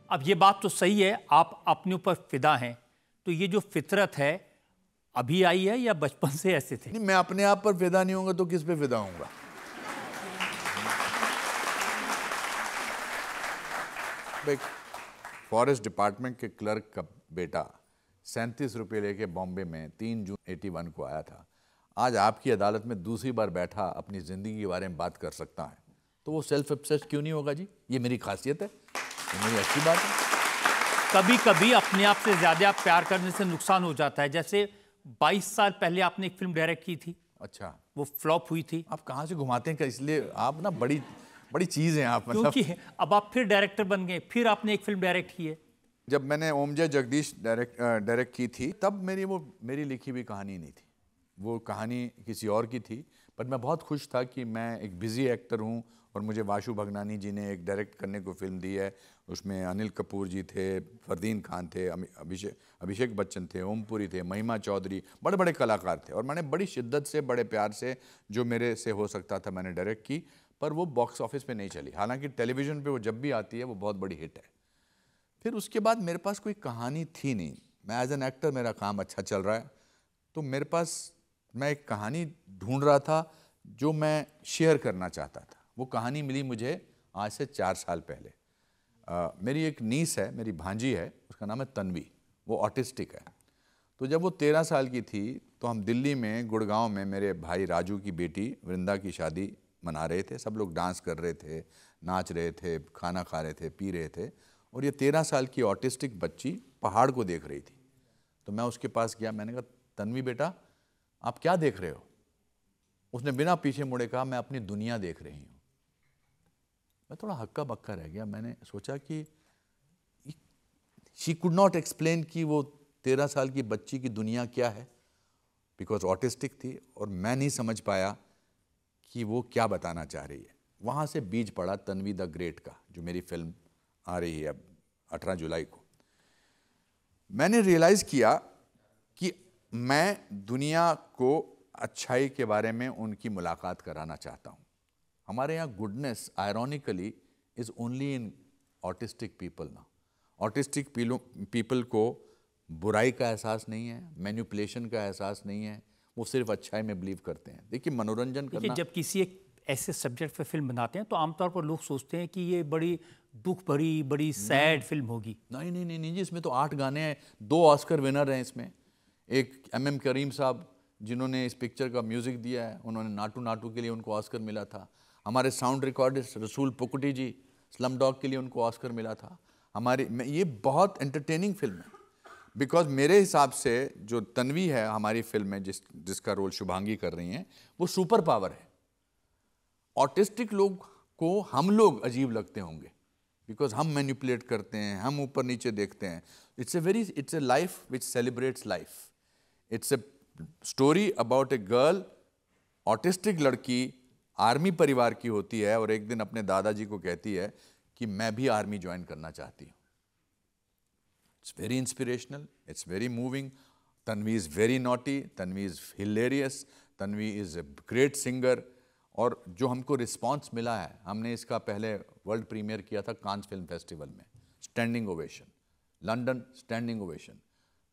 अब ये बात तो सही है, आप अपने ऊपर फिदा हैं, तो ये जो फितरत है अभी आई है या बचपन से ऐसे थे? नहीं, मैं अपने आप पर फिदा नहीं होऊंगा तो किस पे फिदा होऊंगा? फॉरेस्ट डिपार्टमेंट के क्लर्क का बेटा 37 रुपये लेके बॉम्बे में 3 जून 81 को आया था। आज आपकी अदालत में दूसरी बार बैठा अपनी ज़िंदगी के बारे में बात कर सकता है, तो वो सेल्फ ऑब्सेस्ड क्यों नहीं होगा जी? ये मेरी खासियत है, ये मेरी अच्छी बात है। कभी कभी अपने आप से ज़्यादा प्यार करने से नुकसान हो जाता है। जैसे 22 साल पहले आपने एक फिल्म डायरेक्ट की थी। अच्छा। वो फ्लॉप हुई थी। आप कहाँ से घुमाते हैं? इसलिए आप ना बड़ी बड़ी चीज़ हैं आप, मतलब। क्योंकि अब आप फिर डायरेक्टर बन गए, फिर आपने एक फिल्म डायरेक्ट की है। जब मैंने ओम जय जगदीश डायरेक्ट की थी, तब मेरी लिखी हुई कहानी नहीं थी, वो कहानी किसी और की थी। पर मैं बहुत खुश था कि मैं एक बिजी एक्टर हूँ और मुझे वाशु भगनानी जी ने एक डायरेक्ट करने को फिल्म दी है। उसमें अनिल कपूर जी थे, फरदीन खान थे, अभिषेक बच्चन थे, ओमपुरी थे, महिमा चौधरी, बड़े बड़े कलाकार थे। और मैंने बड़ी शिद्दत से, बड़े प्यार से, जो मेरे से हो सकता था मैंने डायरेक्ट की। पर वो बॉक्स ऑफिस पे नहीं चली। हालांकि टेलीविज़न पे वो जब भी आती है वो बहुत बड़ी हिट है। फिर उसके बाद मेरे पास कोई कहानी थी नहीं। मैं एज एन एक्टर, मेरा काम अच्छा चल रहा है, तो मेरे पास, मैं एक कहानी ढूंढ रहा था जो मैं शेयर करना चाहता था। वो कहानी मिली मुझे आज से 4 साल पहले। मेरी एक नीस है, मेरी भांजी है, उसका नाम है तन्वी। वो ऑटिस्टिक है। तो जब वो 13 साल की थी तो हम दिल्ली में गुड़गांव में मेरे भाई राजू की बेटी वृंदा की शादी मना रहे थे। सब लोग डांस कर रहे थे, नाच रहे थे, खाना खा रहे थे, पी रहे थे। और ये 13 साल की ऑटिस्टिक बच्ची पहाड़ को देख रही थी। तो मैं उसके पास गया, मैंने कहा, तन्वी बेटा, आप क्या देख रहे हो? उसने बिना पीछे मुड़े कहा, मैं अपनी दुनिया देख रही हूँ। मैं थोड़ा हक्का बक्का रह गया। मैंने सोचा कि शी कुड नॉट एक्सप्लेन कि वो 13 साल की बच्ची की दुनिया क्या है, बिकॉज ऑटिस्टिक थी, और मैं नहीं समझ पाया कि वो क्या बताना चाह रही है। वहाँ से बीज पड़ा तन्वी द ग्रेट का, जो मेरी फिल्म आ रही है अब 18 जुलाई को। मैंने रियलाइज़ किया कि मैं दुनिया को अच्छाई के बारे में उनकी मुलाकात कराना चाहता हूँ। हमारे यहाँ goodness ironically is only in autistic people ना। ऑटिस्टिक पीपल को बुराई का एहसास नहीं है, मैनिपुलेशन का एहसास नहीं है, वो सिर्फ अच्छाई में बिलीव करते हैं। देखिए, मनोरंजन करना, जब किसी एक ऐसे सब्जेक्ट पे फिल्म बनाते हैं तो आमतौर पर लोग सोचते हैं कि ये बड़ी दुख भरी, बड़ी सैड फिल्म होगी। नहीं नहीं नहीं नहीं जी, इसमें तो 8 गाने हैं, 2 ऑस्कर विनर हैं इसमें। एक MM करीम साहब, जिन्होंने इस पिक्चर का म्यूज़िक दिया है, उन्होंने नाटू नाटू के लिए उनको ऑस्कर मिला था। हमारे साउंड रिकॉर्डिस्ट रसूल पुकुटी जी, स्लम डॉग के लिए उनको ऑस्कर मिला था। ये बहुत एंटरटेनिंग फिल्म है। बिकॉज मेरे हिसाब से जो तन्वी है हमारी फिल्म में, जिसका रोल शुभांगी कर रही हैं, वो सुपर पावर है। ऑटिस्टिक लोग को हम लोग अजीब लगते होंगे, बिकॉज हम मैनिपुलेट करते हैं, हम ऊपर नीचे देखते हैं। It's a life which celebrates life. It's a story about a girl, autistic लड़की, आर्मी परिवार की होती है, और एक दिन अपने दादाजी को कहती है कि मैं भी आर्मी ज्वाइन करना चाहती हूँ। It's very inspirational, it's very moving. Tanvi is very naughty, Tanvi is hilarious, Tanvi is a great singer. और जो हमको रिस्पांस मिला है, हमने इसका पहले वर्ल्ड प्रीमियर किया था कांस फिल्म फेस्टिवल में, standing ovation. London standing ovation,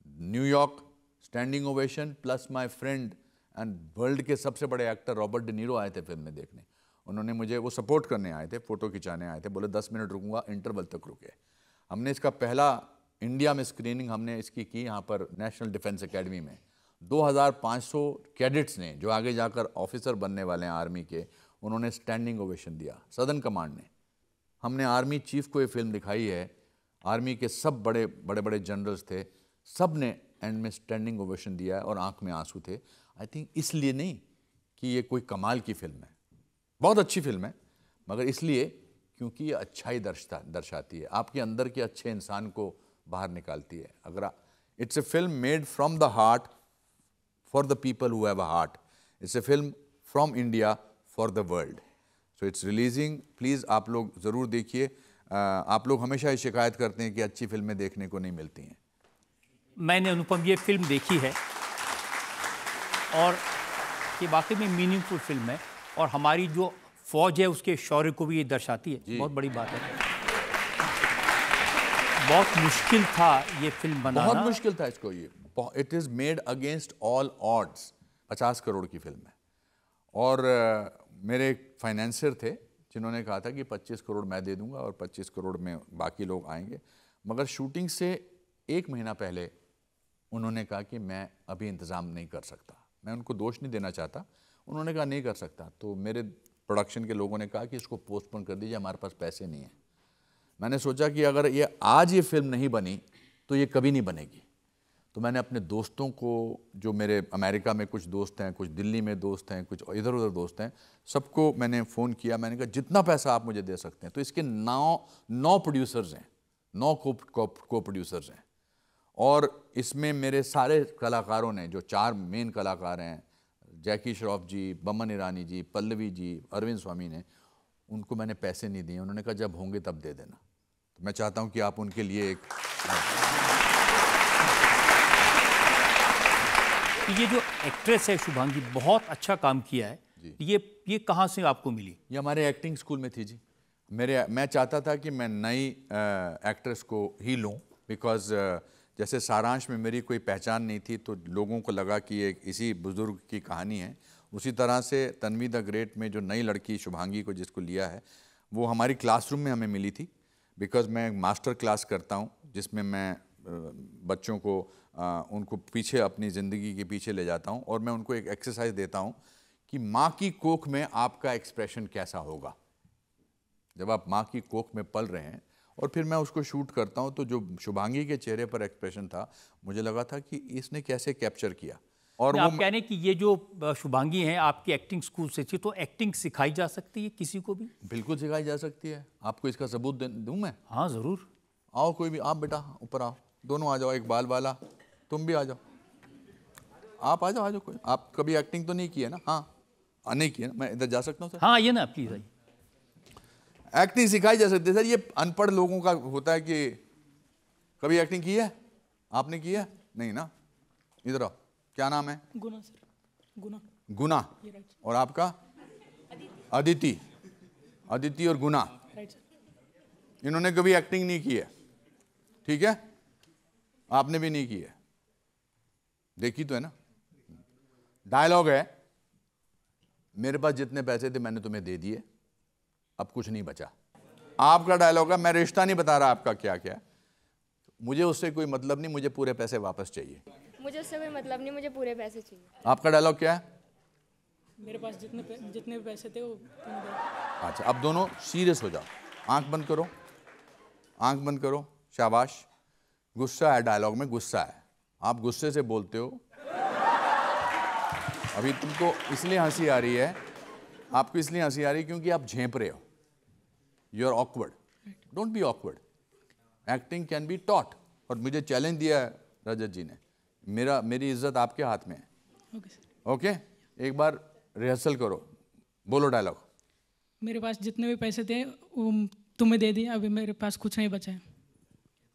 New York standing ovation, plus my friend and world के सबसे बड़े एक्टर रॉबर्ट डी नीरो आए थे फिल्म में देखने। उन्होंने मुझे, वो सपोर्ट करने आए थे, फ़ोटो खिंचाने आए थे, बोले 10 मिनट रुकूंगा, इंटरवल तक रुके। हमने इसका पहला इंडिया में स्क्रीनिंग हमने इसकी की यहाँ पर नेशनल डिफेंस एकेडमी में। 2500 कैडेट्स ने, जो आगे जाकर ऑफिसर बनने वाले हैं आर्मी के, उन्होंने स्टैंडिंग ओवेशन दिया। सदर्न कमांड ने, हमने आर्मी चीफ को ये फिल्म दिखाई है, आर्मी के सब बड़े बड़े जनरल्स थे, सब ने एंड में स्टैंडिंग ओवेशन दिया है, और आंख में आंसू थे। आई थिंक इसलिए नहीं कि ये कोई कमाल की फिल्म है, बहुत अच्छी फिल्म है, मगर इसलिए क्योंकि ये अच्छाई दर्शाती है, आपके अंदर के अच्छे इंसान को बाहर निकालती है। अगर it's a film made from the heart for the people who have a heart. It's a film from India for the world. So it's releasing, please आप लोग ज़रूर देखिए। आप लोग हमेशा ये शिकायत करते हैं कि अच्छी फिल्में देखने को नहीं मिलती हैं। मैंने अनुपम ये फिल्म देखी है और ये वाकई में मीनिंगफुल फिल्म है, और हमारी जो फौज है उसके शौर्य को भी ये दर्शाती है। बहुत बड़ी बात है। बहुत मुश्किल था ये फिल्म बनाना। बहुत मुश्किल था इसको। ये it is made against all odds. 50 crore की फिल्म है। और मेरे एक फाइनेंसर थे जिन्होंने कहा था कि 25 करोड़ मैं दे दूंगा और 25 करोड़ में बाकी लोग आएंगे। मगर शूटिंग से 1 महीना पहले उन्होंने कहा कि मैं अभी इंतज़ाम नहीं कर सकता। मैं उनको दोष नहीं देना चाहता, उन्होंने कहा नहीं कर सकता। तो मेरे प्रोडक्शन के लोगों ने कहा कि इसको पोस्टपोन कर दीजिए, हमारे पास पैसे नहीं हैं। मैंने सोचा कि अगर ये आज ये फिल्म नहीं बनी तो ये कभी नहीं बनेगी। तो मैंने अपने दोस्तों को, जो मेरे अमेरिका में कुछ दोस्त हैं, कुछ दिल्ली में दोस्त हैं, कुछ इधर उधर दोस्त हैं, सबको मैंने फ़ोन किया। मैंने कहा जितना पैसा आप मुझे दे सकते हैं। तो इसके 9 प्रोड्यूसर्स हैं, 9 को प्रोड्यूसर्स हैं। और इसमें मेरे सारे कलाकारों ने, जो 4 मेन कलाकार हैं, जैकी श्रॉफ जी, बमन ईरानी जी, पल्लवी जी, अरविंद स्वामी ने, उनको मैंने पैसे नहीं दिए। उन्होंने कहा जब होंगे तब दे देना। तो मैं चाहता हूं कि आप उनके लिए एक ये जो एक्ट्रेस है शुभांगी, बहुत अच्छा काम किया है। ये कहाँ से आपको मिली? ये हमारे एक्टिंग स्कूल में थी जी। मैं चाहता था कि मैं नई एक्ट्रेस को ही लूँ, बिकॉज जैसे सारांश में मेरी कोई पहचान नहीं थी तो लोगों को लगा कि ये इसी बुजुर्ग की कहानी है। उसी तरह से तन्वी द ग्रेट में जो नई लड़की शुभांगी को जिसको लिया है, वो हमारी क्लासरूम में हमें मिली थी। बिकॉज मैं मास्टर क्लास करता हूँ जिसमें मैं बच्चों को उनको पीछे, अपनी ज़िंदगी के पीछे ले जाता हूँ और मैं उनको एक एक्सरसाइज देता हूँ कि माँ की कोख में आपका एक्सप्रेशन कैसा होगा जब आप माँ की कोख में पल रहे हैं। और फिर मैं उसको शूट करता हूँ तो जो शुभांगी के चेहरे पर एक्सप्रेशन था, मुझे लगा था कि इसने कैसे कैप्चर किया। और आप कह रहे हैं कि ये जो शुभांगी हैं आपकी एक्टिंग स्कूल से थी, तो एक्टिंग सिखाई जा सकती है किसी को भी? बिल्कुल सिखाई जा सकती है। आपको इसका सबूत दूँ मैं? हाँ ज़रूर। आओ कोई भी, आप बेटा ऊपर आओ, दोनों आ जाओ, एक बाल वाला, तुम भी आ जाओ, आप आ जाओ कोई। आप कभी एक्टिंग तो नहीं की है ना? हाँ नहीं की है ना? मैं इधर जा सकता हूँ सर? हाँ ये ना प्लीज आइए। एक्टिंग सिखाई जा सकती है सर। ये अनपढ़ लोगों का होता है कि कभी एक्टिंग की है? आपने की है? नहीं ना? इधर आओ, क्या नाम है? गुना सर। गुना। और आपका? अदिति। अदिति और गुना, इन्होंने कभी एक्टिंग नहीं की है, ठीक है? आपने भी नहीं की है, देखी तो है ना? डायलॉग है, मेरे पास जितने पैसे थे मैंने तुम्हें दे दिए, अब कुछ नहीं बचा। आपका डायलॉग है, मैं रिश्ता नहीं बता रहा आपका क्या क्या है, मुझे उससे कोई मतलब नहीं, मुझे पूरे पैसे वापस चाहिए। मुझे उससे कोई मतलब नहीं, मुझे पूरे पैसे चाहिए। आपका डायलॉग क्या है? मेरे पास जितने भी पैसे थे वो तुमने दे। अच्छा, अब दोनों सीरियस हो जाओ, आंख बंद करो, आंख बंद करो, शाबाश। गुस्सा है डायलॉग में, गुस्सा है, आप गुस्से से बोलते हो। अभी तुमको इसलिए हंसी आ रही है, आपको इसलिए हंसी आ रही है क्योंकि आप झेंप रहे हो। You are awkward, don't be awkward. Acting can be taught. और मुझे चैलेंज दिया है रजत जी ने, मेरी इज्जत आपके हाथ में है। ओके, एक बार रिहर्सल करो, बोलो डायलॉग। मेरे पास जितने भी पैसे थे वो तुम्हें दे दिए, अभी मेरे पास कुछ नहीं बचा है।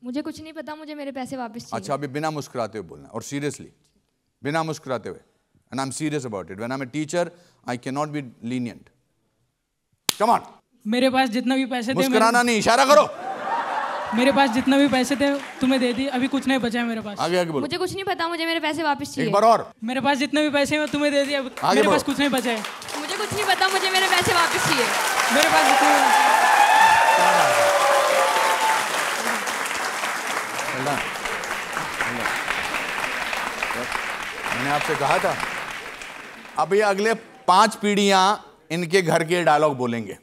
मुझे कुछ नहीं पता, मुझे मेरे पैसे वापस चाहिए। अच्छा, अभी बिना मुस्कुराते हुए बोलना, और सीरियसली, बिना मुस्कुराते हुए। And I am serious about it. When I am a teacher I can not be lenient. Come on. मेरे पास जितना भी पैसे थे, मुस्कुराना नहीं, इशारा करो। मेरे पास जितना भी पैसे थे तुम्हें दे दिए, अभी कुछ नहीं बचा है मेरे पास। आगे आगे बोलो। मुझे कुछ नहीं पता, मुझे मेरे पैसे वापस चाहिए। एक बार और। मेरे पास जितने भी पैसे हैं तुम्हें दे दिए, अब मेरे पास कुछ नहीं बचा है। मुझे कुछ नहीं पता, मुझे मेरे पैसे वापस चाहिए। मेरे पास जितने मैंने आपसे कहा था, अब ये अगले 5 पीढ़ियां इनके घर के डायलॉग बोलेंगे।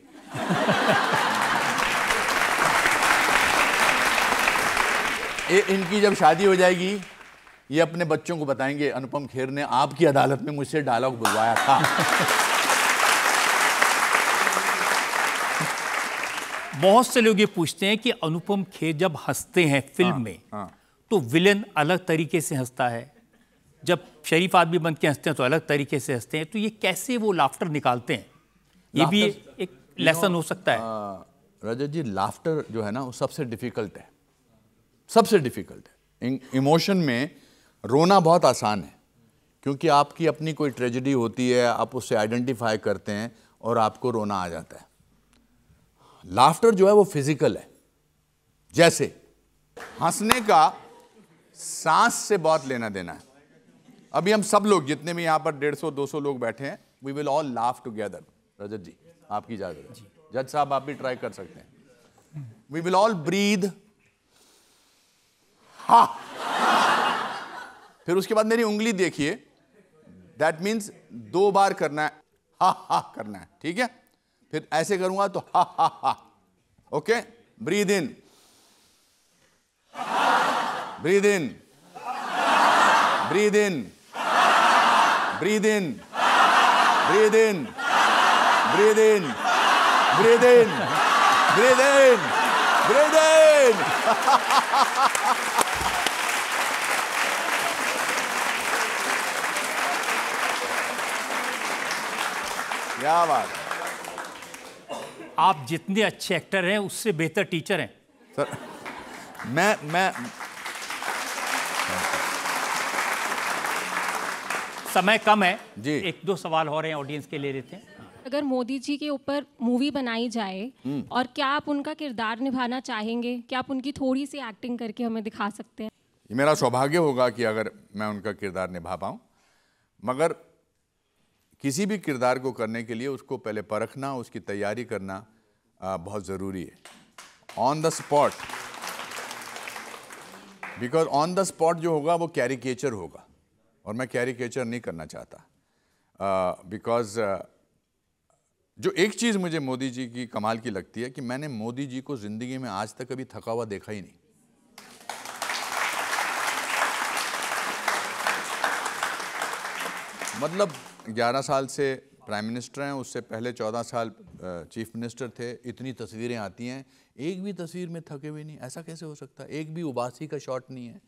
इनकी जब शादी हो जाएगी, ये अपने बच्चों को बताएंगे अनुपम खेर ने आपकी अदालत में मुझसे डायलॉग बुलवाया था। बहुत से लोग ये पूछते हैं कि अनुपम खेर जब हंसते हैं फिल्म में, तो विलेन अलग तरीके से हंसता है, जब शरीफ आदमी बन के हंसते हैं तो अलग तरीके से हंसते हैं, तो ये कैसे वो लाफ्टर निकालते हैं? ये भी एक लेसन हो सकता है। रजत जी, लाफ्टर जो है ना वो सबसे डिफिकल्ट है, सबसे डिफिकल्ट है। इमोशन में रोना बहुत आसान है, क्योंकि आपकी अपनी कोई ट्रेजेडी होती है, आप उससे आइडेंटिफाई करते हैं और आपको रोना आ जाता है। लाफ्टर जो है वो फिजिकल है। जैसे हंसने का सांस से बहुत लेना देना है। अभी हम सब लोग जितने भी यहां पर 150-200 लोग बैठे हैं, we will all laugh together. Rajat ji, आपकी इजाजत है। जज साहब, आप भी ट्राई कर सकते हैं। वी विल ऑल ब्रीद, हा। फिर उसके बाद मेरी उंगली देखिए, दैट मीन्स 2 बार करना है, हा हा करना है, ठीक है? फिर ऐसे करूंगा तो हा हा हा। Okay, breathe in, breathe in, breathe in, breathe in, breathe in, breathe in, breathe in, breathe in, breathe in. क्या बात। आप जितने अच्छे एक्टर हैं उससे बेहतर टीचर हैं सर। मैं समय कम है जी। 1-2 सवाल हो रहे हैं, ऑडियंस के ले लेते हैं। अगर मोदी जी के ऊपर मूवी बनाई जाए और क्या आप उनका किरदार निभाना चाहेंगे? क्या आप उनकी थोड़ी सी एक्टिंग करके हमें दिखा सकते हैं? ये मेरा सौभाग्य होगा कि अगर मैं उनका किरदार निभा पाऊं, मगर किसी भी किरदार को करने के लिए उसको पहले परखना, उसकी तैयारी करना बहुत ज़रूरी है। On the spot, because on the spot जो होगा वो कैरिकेचर होगा, और मैं कैरिकेचर नहीं करना चाहता। बिकॉज जो एक चीज़ मुझे मोदी जी की कमाल की लगती है कि मैंने मोदी जी को ज़िंदगी में आज तक कभी थका हुआ देखा ही नहीं। मतलब 11 साल से प्राइम मिनिस्टर हैं, उससे पहले 14 साल चीफ मिनिस्टर थे। इतनी तस्वीरें आती हैं, एक भी तस्वीर में थके हुए नहीं। ऐसा कैसे हो सकता है? एक भी उबासी का शॉट नहीं है।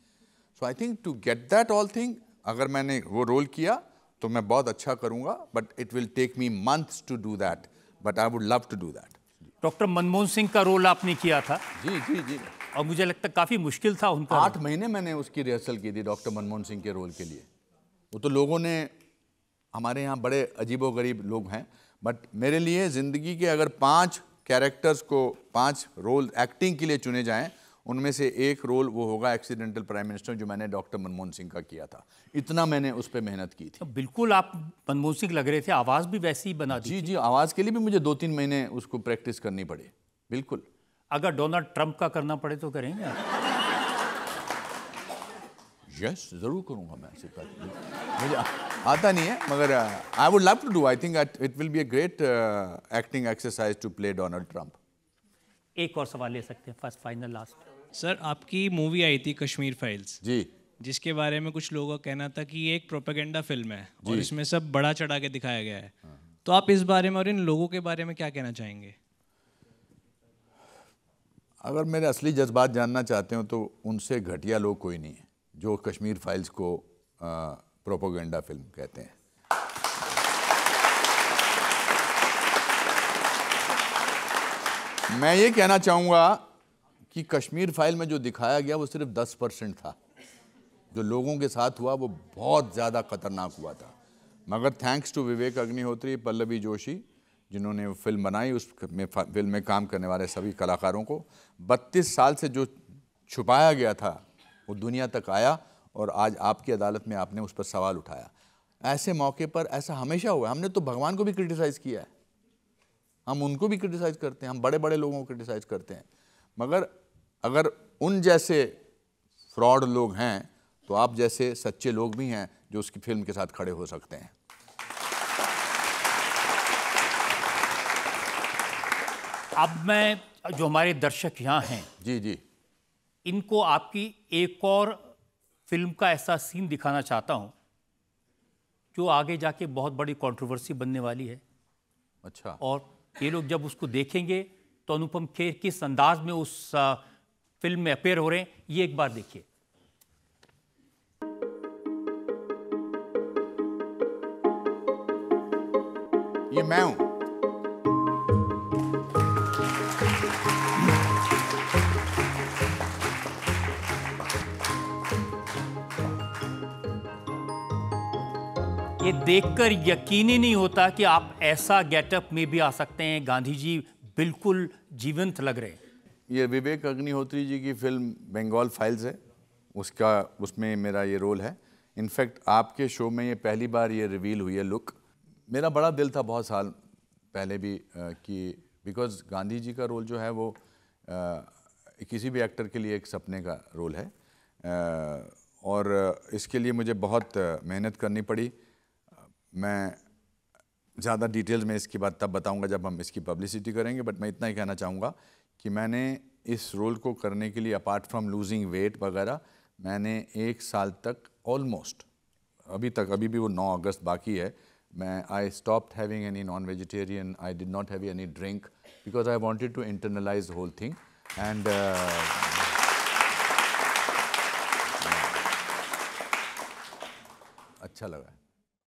So I think to get that all thing, अगर मैंने वो रोल किया तो मैं बहुत अच्छा करूंगा, but it will take me months to do that, but I would love to do that. Doctor Manmohan Singh का रोल आपने किया था। जी जी जी। और मुझे लगता है काफ़ी मुश्किल था उनका। 8 महीने मैंने उसकी रिहर्सल की थी डॉक्टर मनमोहन सिंह के रोल के लिए। वो तो लोगों ने, हमारे यहाँ बड़े अजीबोगरीब लोग हैं, बट मेरे लिए ज़िंदगी के अगर 5 कैरेक्टर्स को 5 रोल एक्टिंग के लिए चुने जाएं, उनमें से एक रोल वो होगा एक्सीडेंटल प्राइम मिनिस्टर, जो मैंने डॉक्टर मनमोहन सिंह का किया था। इतना मैंने उस पर मेहनत की थी। बिल्कुल आप मनमोहन सिंह लग रहे थे, आवाज़ भी वैसी ही बना दी। जी जी, आवाज़ के लिए भी मुझे 2-3 महीने उसको प्रैक्टिस करनी पड़ी। बिल्कुल। अगर डोनाल्ड ट्रंप का करना पड़े तो करेंगे आप? यस, ज़रूर करूँगा मैं। ऐसी बात मुझे आता नहीं है, मगर I would love to do. I think it will be a great acting exercise to play Donald Trump. एक और सवाल ले सकते हैं, फर्स्ट फाइनल लास्ट। सर, आपकी मूवी आई थी कश्मीर फाइल्स जी, जिसके बारे में कुछ लोगों का कहना था कि ये एक प्रोपेगेंडा फिल्म है और इसमें सब बड़ा चढ़ा के दिखाया गया है। तो आप इस बारे में और इन लोगों के बारे में क्या कहना चाहेंगे? अगर मेरे असली जज्बात जानना चाहते हो तो उनसे घटिया लोग कोई नहीं है जो कश्मीर फाइल्स को प्रोपेगेंडा फिल्म कहते हैं। मैं ये कहना चाहूँगा कि कश्मीर फाइल में जो दिखाया गया वो सिर्फ 10% था। जो लोगों के साथ हुआ वो बहुत ज़्यादा खतरनाक हुआ था। मगर थैंक्स टू विवेक अग्निहोत्री, पल्लवी जोशी, जिन्होंने वो फिल्म बनाई, उस फिल्म में काम करने वाले सभी कलाकारों को, 32 साल से जो छुपाया गया था वो दुनिया तक आया, और आज आपकी अदालत में आपने उस पर सवाल उठाया। ऐसे मौके पर ऐसा हमेशा हुआ है। हमने तो भगवान को भी क्रिटिसाइज़ किया है, हम उनको भी क्रिटिसाइज़ करते हैं, हम बड़े बड़े लोगों को क्रिटिसाइज़ करते हैं। मगर अगर उन जैसे फ्रॉड लोग हैं तो आप जैसे सच्चे लोग भी हैं जो उसकी फिल्म के साथ खड़े हो सकते हैं। अब मैं, जो हमारे दर्शक यहाँ हैं, जी जी, इनको आपकी एक और फिल्म का ऐसा सीन दिखाना चाहता हूँ जो आगे जाके बहुत बड़ी कंट्रोवर्सी बनने वाली है। अच्छा। और ये लोग जब उसको देखेंगे तो अनुपम खेर किस अंदाज में उस फिल्म में अपेयर हो रहे हैं, ये एक बार देखिए। ये मैं हूं। ये देखकर यकीन ही नहीं होता कि आप ऐसा गेटअप में भी आ सकते हैं। गांधी जी बिल्कुल जीवंत लग रहे हैं। ये विवेक अग्निहोत्री जी की फिल्म बंगाल फाइल्स है, उसमें मेरा ये रोल है। इनफैक्ट आपके शो में ये पहली बार ये रिवील हुई है लुक। मेरा बड़ा दिल था बहुत साल पहले भी कि बिकॉज गांधी जी का रोल जो है वो किसी भी एक्टर के लिए एक सपने का रोल है, और इसके लिए मुझे बहुत मेहनत करनी पड़ी। मैं ज़्यादा डिटेल्स में इसकी बात तब बताऊंगा जब हम इसकी पब्लिसिटी करेंगे, बट मैं इतना ही कहना चाहूँगा कि मैंने इस रोल को करने के लिए अपार्ट फ्रॉम लूजिंग वेट वगैरह, मैंने 1 साल तक ऑलमोस्ट अभी भी वो 9 अगस्त बाकी है, मैं I stopped having any non vegetarian, I did not have any drink because I wanted to internalise the whole thing and अच्छा लगा।